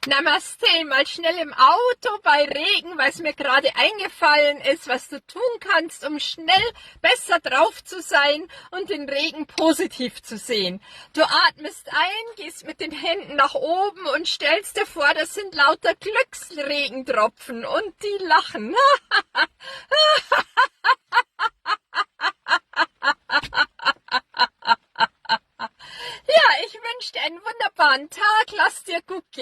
Namaste, mal schnell im Auto bei Regen, weil es mir gerade eingefallen ist, was du tun kannst, um schnell besser drauf zu sein und den Regen positiv zu sehen. Du atmest ein, gehst mit den Händen nach oben und stellst dir vor, das sind lauter Glücksregentropfen und die lachen. Ja, ich wünsche dir einen wunderbaren Tag, lass dir gut gehen.